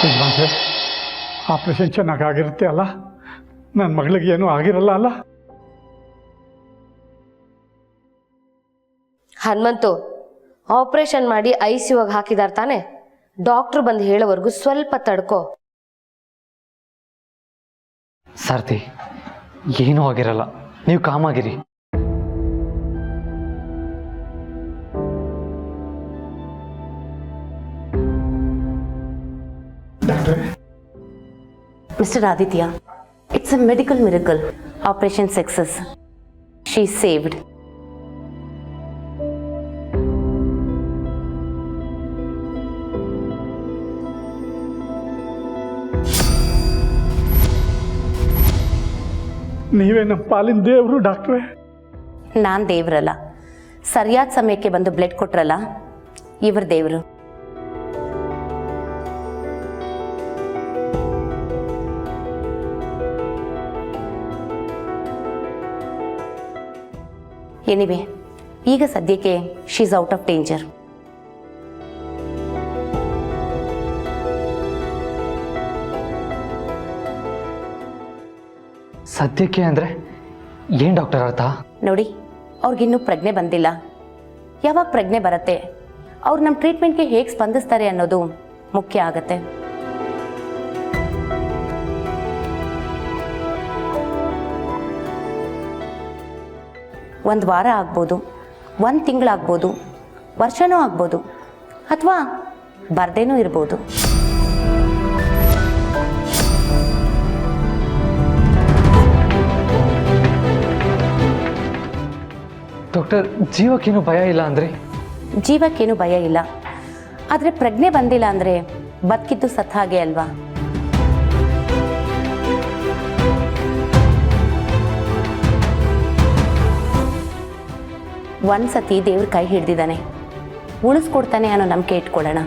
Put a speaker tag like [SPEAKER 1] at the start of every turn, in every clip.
[SPEAKER 1] ಯಜಮಾನ್ರೆ, ಆಪ್ರೇಷನ್ ಚೆನ್ನಾಗಾಗಿರುತ್ತೆ ಅಲ್ಲ? ನನ್ನ ಮಗಳಿಗೆ ಏನೂ ಆಗಿರಲ್ಲ ಅಲ್ಲ?
[SPEAKER 2] ಹನುಮಂತು, ಆಪರೇಷನ್ ಮಾಡಿ ICUಗೆ ಹಾಕಿದಾರ ತಾನೆ? ಡಾಕ್ಟ್ರು ಬಂದು ಹೇಳೋವರೆಗೂ ಸ್ವಲ್ಪ ತಡ್ಕೋ.
[SPEAKER 3] ಸಾರ್ಥಿ, ಏನೂ ಆಗಿರಲ್ಲ, ನೀವು ಕಾಮಾಗಿರಿ.
[SPEAKER 4] Mr. Aditya, it's a medical miracle. Operation success. She's saved.
[SPEAKER 1] ನೀವೇ ನಮ್ಮ ಪಾಲಿನ ದೇವರು ಡಾಕ್ಟ್ರೇ.
[SPEAKER 4] ನಾನು ದೇವರಲ್ಲ, ಸರಿಯಾದ ಸಮಯಕ್ಕೆ ಬಂದು ಬ್ಲಡ್ ಕೊಟ್ರಲ್ಲ, ಇವ್ರ ದೇವರು. ಎನಿವೆ, ಈಗ ಸದ್ಯಕ್ಕೆ ಶೀಸ್ ಔಟ್ ಆಫ್ ಡೇಂಜರ್.
[SPEAKER 3] ಸದ್ಯಕ್ಕೆ ಅಂದರೆ ಏನು ಡಾಕ್ಟರ್ ಅರ್ಥ?
[SPEAKER 4] ನೋಡಿ, ಅವ್ರಿಗಿನ್ನೂ ಪ್ರಜ್ಞೆ ಬಂದಿಲ್ಲ. ಯಾವಾಗ ಪ್ರಜ್ಞೆ ಬರುತ್ತೆ, ಅವ್ರು ನಮ್ಮ ಟ್ರೀಟ್ಮೆಂಟ್ಗೆ ಹೇಗೆ ಸ್ಪಂದಿಸ್ತಾರೆ ಅನ್ನೋದು ಮುಖ್ಯ ಆಗತ್ತೆ. ಒಂದು ವಾರ ಆಗ್ಬೋದು, 1 ತಿಂಗಳಾಗ್ಬೋದು, ವರ್ಷನೂ ಆಗ್ಬೋದು, ಅಥವಾ ಬರ್ದೇನೂ ಇರ್ಬೋದು.
[SPEAKER 3] ಡಾಕ್ಟರ್, ಜೀವಕ್ಕೇನು ಭಯ ಇಲ್ಲ ಅಂದರೆ?
[SPEAKER 4] ಜೀವಕ್ಕೇನು ಭಯ ಇಲ್ಲ, ಆದರೆ ಪ್ರಜ್ಞೆ ಬಂದಿಲ್ಲ ಅಂದರೆ ಬದುಕಿದ್ದು ಸತ್ತ ಹಾಗೆ ಅಲ್ವಾ? ಒಂದ್ಸತಿ ದೇವ್ರ ಕೈ ಹಿಡ್ದಿದ್ದಾನೆ, ಉಳಿಸ್ಕೊಡ್ತಾನೆ ಅನ್ನೋ ನಂಬಿಕೆ ಇಟ್ಕೊಳ್ಳೋಣ.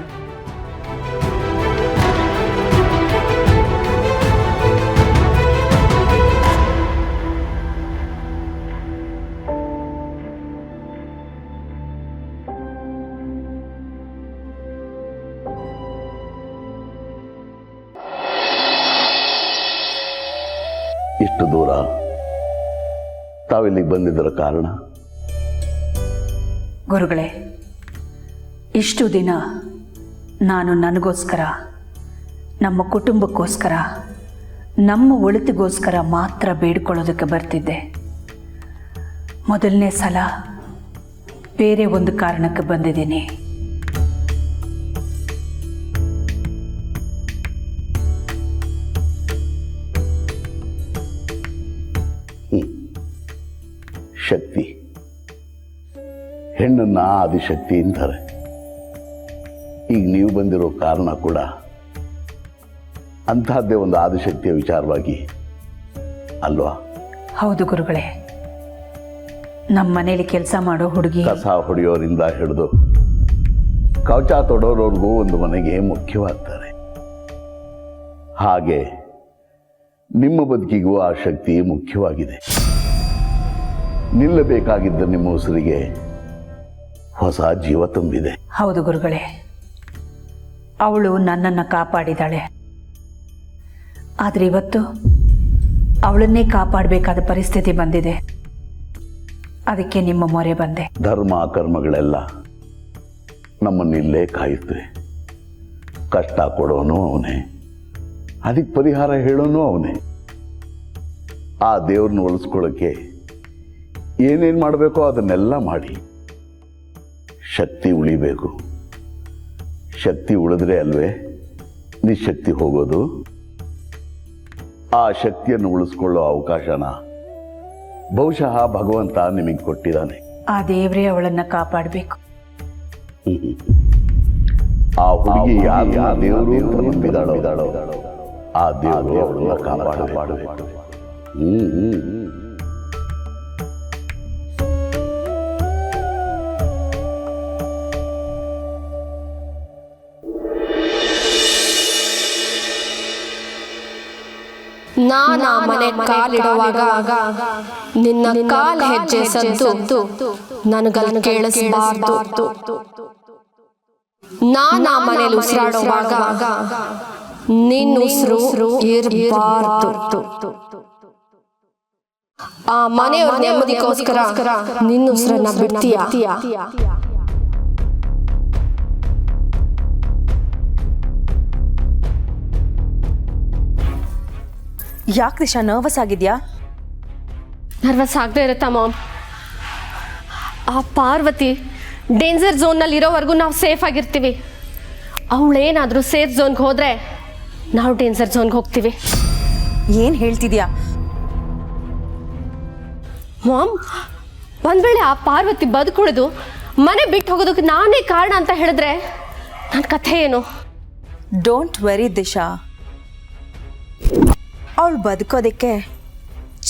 [SPEAKER 5] ಇಷ್ಟು ದೂರ ತಾವಿಲ್ಲಿಗೆ ಬಂದಿದ್ದರ ಕಾರಣ?
[SPEAKER 6] ಗುರುಗಳೇ, ಇಷ್ಟು ದಿನ ನಾನು ನನಗೋಸ್ಕರ, ನಮ್ಮ ಕುಟುಂಬಕ್ಕೋಸ್ಕರ, ನಮ್ಮ ಒಳಿತಿಗೋಸ್ಕರ ಮಾತ್ರ ಬೇಡ್ಕೊಳ್ಳೋದಕ್ಕೆ ಬರ್ತಿದ್ದೆ. ಮೊದಲನೇ ಸಲ ಬೇರೆ ಒಂದು ಕಾರಣಕ್ಕೆ ಬಂದಿದ್ದೀನಿ.
[SPEAKER 5] ಶಕ್ತಿ, ಹೆಣ್ಣನ್ನ ಆದಿಶಕ್ತಿ ಅಂತಾರೆ. ಈಗ ನೀವು ಬಂದಿರೋ ಕಾರಣ ಕೂಡ ಅಂತಹದ್ದೇ ಒಂದು ಆದಿಶಕ್ತಿಯ ವಿಚಾರವಾಗಿ ಅಲ್ವಾ?
[SPEAKER 6] ಹೌದು ಗುರುಗಳೇ, ನಮ್ಮ ಮನೇಲಿ ಕೆಲಸ ಮಾಡೋ ಹುಡುಗಿ,
[SPEAKER 5] ಕಸ ಹೊಡೆಯೋರಿಂದ ಹಿಡಿದು ಕವಚ ತೊಡೋರವ್ರಿಗೂ ಒಂದು ಮನೆಗೆ ಮುಖ್ಯವಾಗ್ತಾರೆ. ಹಾಗೆ ನಿಮ್ಮ ಬದುಕಿಗೂ ಆ ಶಕ್ತಿ ಮುಖ್ಯವಾಗಿದೆ. ನಿಲ್ಲಬೇಕಾಗಿದ್ದ ನಿಮ್ಮ ಉಸಿರಿಗೆ ಹೊಸ ಜೀವ ತುಂಬಿದೆ.
[SPEAKER 6] ಹೌದು ಗುರುಗಳೇ, ಅವಳು ನನ್ನನ್ನು ಕಾಪಾಡಿದಾಳೆ. ಆದರೆ ಇವತ್ತು ಅವಳನ್ನೇ ಕಾಪಾಡಬೇಕಾದ ಪರಿಸ್ಥಿತಿ ಬಂದಿದೆ. ಅದಕ್ಕೆ ನಿಮ್ಮ ಮೊರೆ ಬಂದೆ.
[SPEAKER 5] ಧರ್ಮ ಕರ್ಮಗಳೆಲ್ಲ ನಮ್ಮನ್ನಿಲ್ಲೇ ಕಾಯುತ್ತವೆ. ಕಷ್ಟ ಕೊಡೋನು ಅವನೇ, ಅದಕ್ಕೆ ಪರಿಹಾರ ಹೇಳೋನು ಅವನೇ. ಆ ದೇವ್ರನ್ನ ಉಳಿಸ್ಕೊಳ್ಳೋಕ್ಕೆ ಏನೇನು ಮಾಡಬೇಕೋ ಅದನ್ನೆಲ್ಲ ಮಾಡಿ ಶಕ್ತಿ ಉಳಿಬೇಕು. ಶಕ್ತಿ ಉಳಿದ್ರೆ ಅಲ್ವೇ ನಿಶಕ್ತಿ ಹೋಗೋದು. ಆ ಶಕ್ತಿಯನ್ನು ಉಳಿಸ್ಕೊಳ್ಳೋ ಅವಕಾಶನ ಬಹುಶಃ ಭಗವಂತ ನಿಮಗೆ ಕೊಟ್ಟಿದ್ದಾನೆ.
[SPEAKER 6] ಆ ದೇವರೇ ಅವಳನ್ನು ಕಾಪಾಡಬೇಕು.
[SPEAKER 5] ಆ ಹುಡುಗಿ ಯಾರು ದೇವರು ಅಂತ ನಂಬಿದಾಳೋ ಆ ದೇವರು ಅವಳನ್ನ ಕಾಪಾಡಬೇಕು.
[SPEAKER 2] ನಾನ ಮನೆ ಕಾಲಿಡುವಾಗ ನಿನ್ನ ಕಾಲ್ ಹೆಜ್ಜೆ ಸದ್ದು ನನಗಲ್ಲಿ ಕೇಳಿಸಬಾರ್ದು. ನಾನ ಮನೇಲಿ ಉಸಿರಾಡುವಾಗ ನಿನ್ನ ಉಸಿರು ಇರಬಾರ್ದು. ಆ ಮನೆಯವ್ರ ನೆಮ್ಮದಿಗೋಸ್ಕರ ನಿನ್ನ ಉಸಿರನ್ನ ಬಿಡ್ತೀಯಾ?
[SPEAKER 7] ಯಾಕೆ ದಿಶಾ ನರ್ವಸ್ ಆಗಿದ್ಯಾ?
[SPEAKER 2] ನರ್ವಸ್ ಆಗದೆ ಇರುತ್ತಾ ಮಾಮ್? ಆ ಪಾರ್ವತಿ ಡೇಂಜರ್ ಝೋನ್ನಲ್ಲಿ ಇರೋವರೆಗೂ ನಾವು ಸೇಫ್ ಆಗಿರ್ತೀವಿ. ಅವಳೇನಾದರೂ ಸೇಫ್ ಝೋನ್ಗೆ ಹೋದರೆ ನಾವು ಡೇಂಜರ್ ಝೋನ್ಗೆ ಹೋಗ್ತೀವಿ.
[SPEAKER 7] ಏನು ಹೇಳ್ತಿದ್ಯಾ?
[SPEAKER 2] ಮಾಮ್, ಒಂದು ವೇಳೆ ಆ ಪಾರ್ವತಿ ಬದುಕುಳಿದು ಮನೆ ಬಿಟ್ಟು ಹೋಗೋದಕ್ಕೆ ನಾನೇ ಕಾರಣ ಅಂತ ಹೇಳಿದ್ರೆ ನನ್ನ ಕಥೆ ಏನು?
[SPEAKER 7] ಡೋಂಟ್ ವೆರಿ ದಿಶಾ, ಅವಳು ಬದುಕೋದಕ್ಕೆ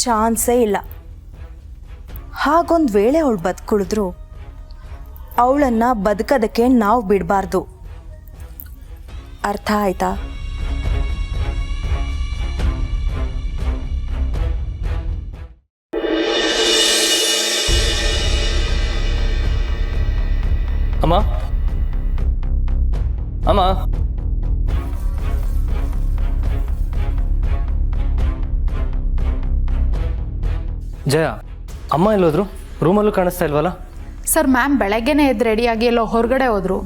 [SPEAKER 7] ಚಾನ್ಸೇ ಇಲ್ಲ. ಹಾಗೊಂದು ವೇಳೆ ಅವಳು ಬದುಕುಳಿದ್ರು ಅವಳನ್ನು ಬದುಕೋದಕ್ಕೆ ನಾವು ಬಿಡಬಾರ್ದು. ಅರ್ಥ ಆಯ್ತಾ?
[SPEAKER 8] ಅಮ್ಮ ಅಮ್ಮ ಜಯ, ಅಮ್ಮ ಎಲ್ಲೋದ್ರು? ರೂಮಲ್ಲೂ ಕಾಣಿಸ್ತಾ ಇಲ್ವಲ್ಲ?
[SPEAKER 9] ಸರ್, ಮ್ಯಾಮ್ ಬೆಳಗ್ಗೆನೇ ಎದ್ದು ರೆಡಿಯಾಗಿ ಎಲ್ಲೋ ಹೊರಗಡೆ ಹೋದ್ರು.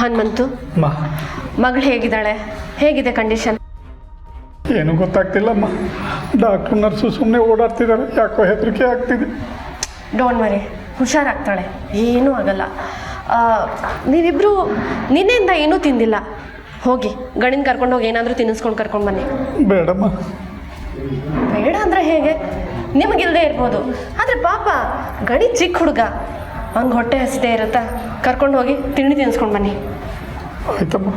[SPEAKER 2] ಹನುಮಂತು, ಮಗಳು ಹೇಗಿದ್ದಾಳೆ? ಹೇಗಿದೆ ಕಂಡೀಷನ್?
[SPEAKER 1] ಏನೂ ಗೊತ್ತಾಗ್ತಿಲ್ಲಮ್ಮ. ಡಾಕ್ಟ್ರು ನರ್ಸು ಸುಮ್ಮನೆ ಓಡಾಡ್ತಿದ್ದಾರೆ. ಯಾಕೋ ಹೆದರಿಕೆ ಆಗ್ತಿದೆ.
[SPEAKER 2] ಡೋಂಟ್ ವರಿ, ಹುಷಾರಾಗ್ತಾಳೆ, ಏನೂ ಆಗಲ್ಲ. ನೀವಿಬ್ಬರು ನಿನ್ನೆಯಿಂದ ಏನೂ ತಿಂದಿಲ್ಲ. ಹೋಗಿ ಗಣಿನ ಕರ್ಕೊಂಡೋಗಿ ಏನಾದರೂ ತಿನ್ನಿಸ್ಕೊಂಡು ಕರ್ಕೊಂಡು ಬನ್ನಿ.
[SPEAKER 1] ಬೇಡಮ್ಮ.
[SPEAKER 2] ಬೇಡ ಅಂದರೆ ಹೇಗೆ? ನಿಮಗಿಲ್ಲದೆ ಇರ್ಬೋದು, ಆದರೆ ಪಾಪ ಗಣಿ ಚಿಕ್ಕ ಹುಡುಗ, ಅವ್ನಿಗೆ ಹೊಟ್ಟೆ ಹಸಿದೇ ಇರುತ್ತಾ? ಕರ್ಕೊಂಡು ಹೋಗಿ ತಿಂಡಿ ತಿನ್ನಿಸ್ಕೊಂಡು ಬನ್ನಿ.
[SPEAKER 1] ಆಯ್ತಮ್ಮ.